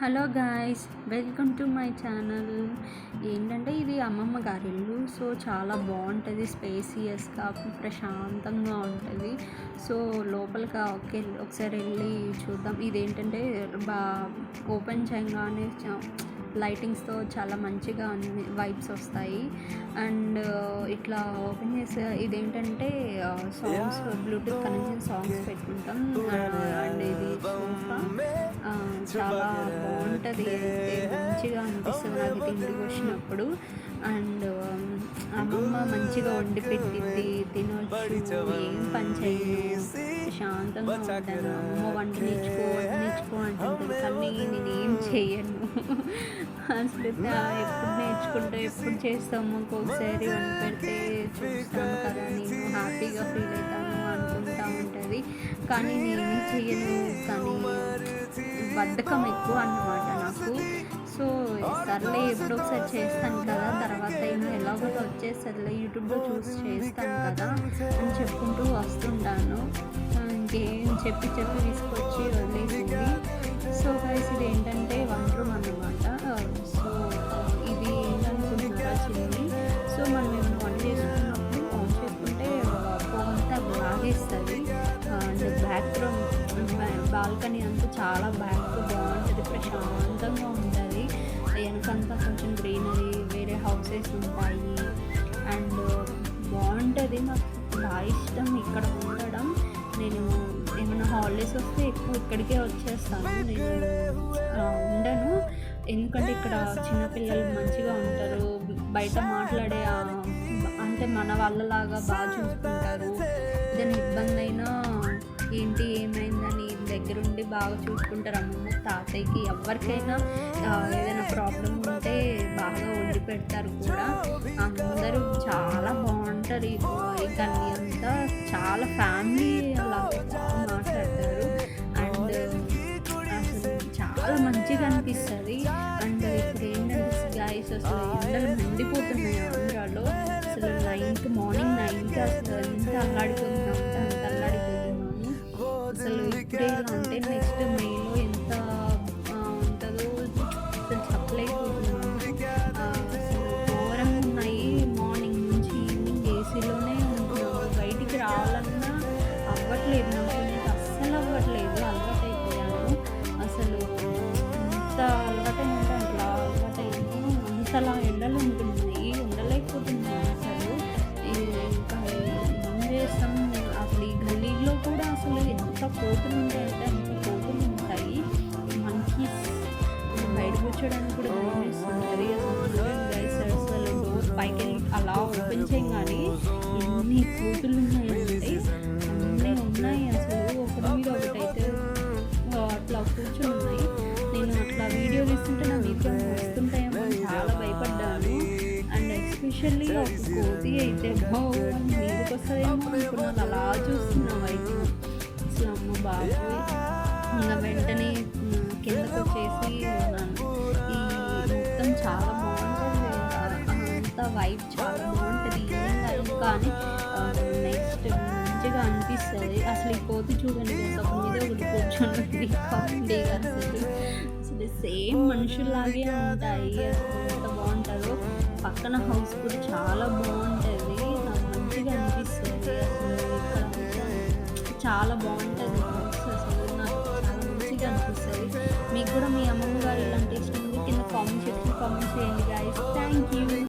Hello guys, welcome to my channel. ఏంటంటే ఇది అమ్మమ్మ గారి ఇల్లు. సో చాలా బాగుంటుంది, స్పేసియస్గా ప్రశాంతంగా ఉంటుంది. సో లోపలికి ఒకసారి వెళ్ళి చూద్దాం. ఇదేంటంటే ఓపెన్ చేయగానే లైటింగ్స్తో చాలా మంచిగా అన్ని వైబ్స్ వస్తాయి. అండ్ ఇట్లా ఓపెన్ చేసి ఇదేంటంటే సాంగ్స్, బ్లూటూత్ కనెక్షన్ సాంగ్స్ పెట్టుకుంటాం. అండ్ ఇది సోఫా చాలా బాగుంటుంది, మంచిగా అనిపిస్తుంది నాకు ఇంటికి వచ్చినప్పుడు. అండ్ అమ్మమ్మ మంచిగా వండి పెట్టింది, తినొచ్చు, ఏం పని చేయను, ప్రశాంతంగా ఉంటాను. అమ్మ వంట నేర్చుకో అంటుంది, కానీ నేనేం చేయను. అసలు ఎప్పుడు నేర్చుకుంటే ఎప్పుడు చేస్తాము, ఒక్కొక్కసారి వండి పెడితే చూస్తాను కదా, నేను హ్యాపీగా ఫీల్ అవుతాను అనుకుంటా ఉంటుంది. కానీ నేనేం చెయ్యను, కానీ బద్ధకం ఎక్కువ అన్నమాట నాకు. సో సర్లే ఎప్పుడో ఒకసారి చేస్తాను కదా, తర్వాత అయినా ఎలాగో వచ్చేసరిలే, యూట్యూబ్లో చూసి చేస్తాను కదా అని చెప్పుకుంటూ వస్తుంటాను. ఇంకేం చెప్పి తీసుకొచ్చి వదిలేసింది. సో గైస్, ఇది ఏంటంటే వన్ రూమ్ అన్నమాట. సో ఇది ఏంటనుకుంటున్నారా చిన్ని. సో మనం ఏమైనా వంట చేసుకున్నప్పుడు ఆన్ చేసుకుంటే పొగంతా లాగేస్తుంది. అండ్ బాల్కనీ అంతా చాలా బాగుంటుంది, ప్రశాంతంగా ఉంటుంది. వెనకంతా కొంచెం గ్రీనరీ, వేరే హౌసెస్ ఉంటాయి. అండ్ బాగుంటుంది, నాకు బాగా ఇష్టం ఇక్కడ ఉండడం. నేను ఏమైనా హాలిడేస్ వస్తే ఎక్కువ ఇక్కడికే వచ్చేస్తాను, నేను ఉండను. ఎందుకంటే ఇక్కడ చిన్నపిల్లలు మంచిగా ఉంటారు, బయట మాట్లాడే అంటే మన వాళ్ళలాగా బాగా చూసుకుంటారు. ఏదైనా ఇబ్బంది అయినా ఏంటి ఏమైందని దగ్గరుండి బాగా చూసుకుంటారు. అమ్మమ్మ, తాతయ్యకి, ఎవరికైనా ఏదైనా ప్రాబ్లం ఉంటే బాగా వండి పెడతారు కూడా. అందరూ చాలా బాగుంటారు. ఈ గల్లీ అంతా చాలా ఫ్యామిలీ అలా మాట్లాడతారు. అండ్ అసలు చాలా మంచిగా అనిపిస్తుంది. అండ్ ఇప్పుడు ఏంటంటే గైస్, అసలు ఎండలు మండిపోతున్నాయి ఆంధ్రాలో. అసలు మార్నింగ్ 9కి అసలు ఎంత అల్లాడిపోతున్నాము, అంత అల్లాడిపోతున్నాము. అసలు ఇప్పుడే ఇలా అంటే నెక్స్ట్ మేలో ఎంత ఉంటుందో అసలు చెప్పలేకపోతున్నాము. అసలు ఘోరంగా ఉన్నాయి. మార్నింగ్ నుంచి ఈవినింగ్ ఏసీలోనే ఉంటున్నాము, బయటికి రావాలన్నా అవ్వట్లేదు, నాకు అస్సలు అవ్వట్లేదు. అలవాటు అయిపోయాను. అసలు ఎంత అలవాటైందంటే అట్లా అలవాటైంది. అంతలా ఎండలు ఉంటున్నాయి, ఉండలేకపోతున్నాను అసలు. ఇంకా ఏం చేస్తాం. అసలు ఈ గల్లీలో కూడా అసలు ఎంత కోతులు ఉంటాయంటే అంత కోతులు ఉంటాయి. మంకీస్ బయట కూర్చోడానికి కూడా భయం వేస్తుంది. అసలు డోర్ పైకి వెళ్ళి అలా ఓపెన్ చేయగానే ఎన్ని కోతులు ఉన్నాయంటే అన్నీ ఉన్నాయి. అసలు ఒకటి మీద ఒకటైతే అట్లా కూర్చొని ఉన్నాయి. నేను అట్లా వీడియో తీస్తుంటే నా వీడియో వస్తుంటాయేమో అని చాలా భయపడ్డాను. అండ్ ఎస్పెషల్లీ ఒక కోతి అయితే మీదకి వస్తుందేమో అనుకున్నాను, అలా చూస్తున్నా వైపు. అసలు అమ్మ బాబు, ఇంకా వెంటనే కిందకు వచ్చేసి ఉన్నాను. ఈ మొత్తం చాలా బాగుంటుంది, అంతా వైబ్ చాలా బాగుంటుంది. ఈవినింగ్ కానీ నెక్స్ట్ మంచిగా అనిపిస్తుంది. అసలు ఈ కోతి చూడండి, ఒక మీద ఒకటి కూర్చొని కామెడీగా అసలు సేమ్ మనుషుల్లాగే ఉంటాయి. అసలు ఎంత బాగుంటుందో. పక్కన హౌస్ కూడా చాలా బాగుంటుంది, నాకు మంచిగా అనిపిస్తుంది. అసలు ఇక్కడ చాలా బాగుంటుంది హౌస్, అసలు నాకు చాలా మంచిగా అనిపిస్తుంది. మీకు కూడా మీ అమ్మమ్మ గారు ఇలాంటి ఇష్టం ఉంది, కింద కామెంట్ చేయండి గాయ్స్. Thank you.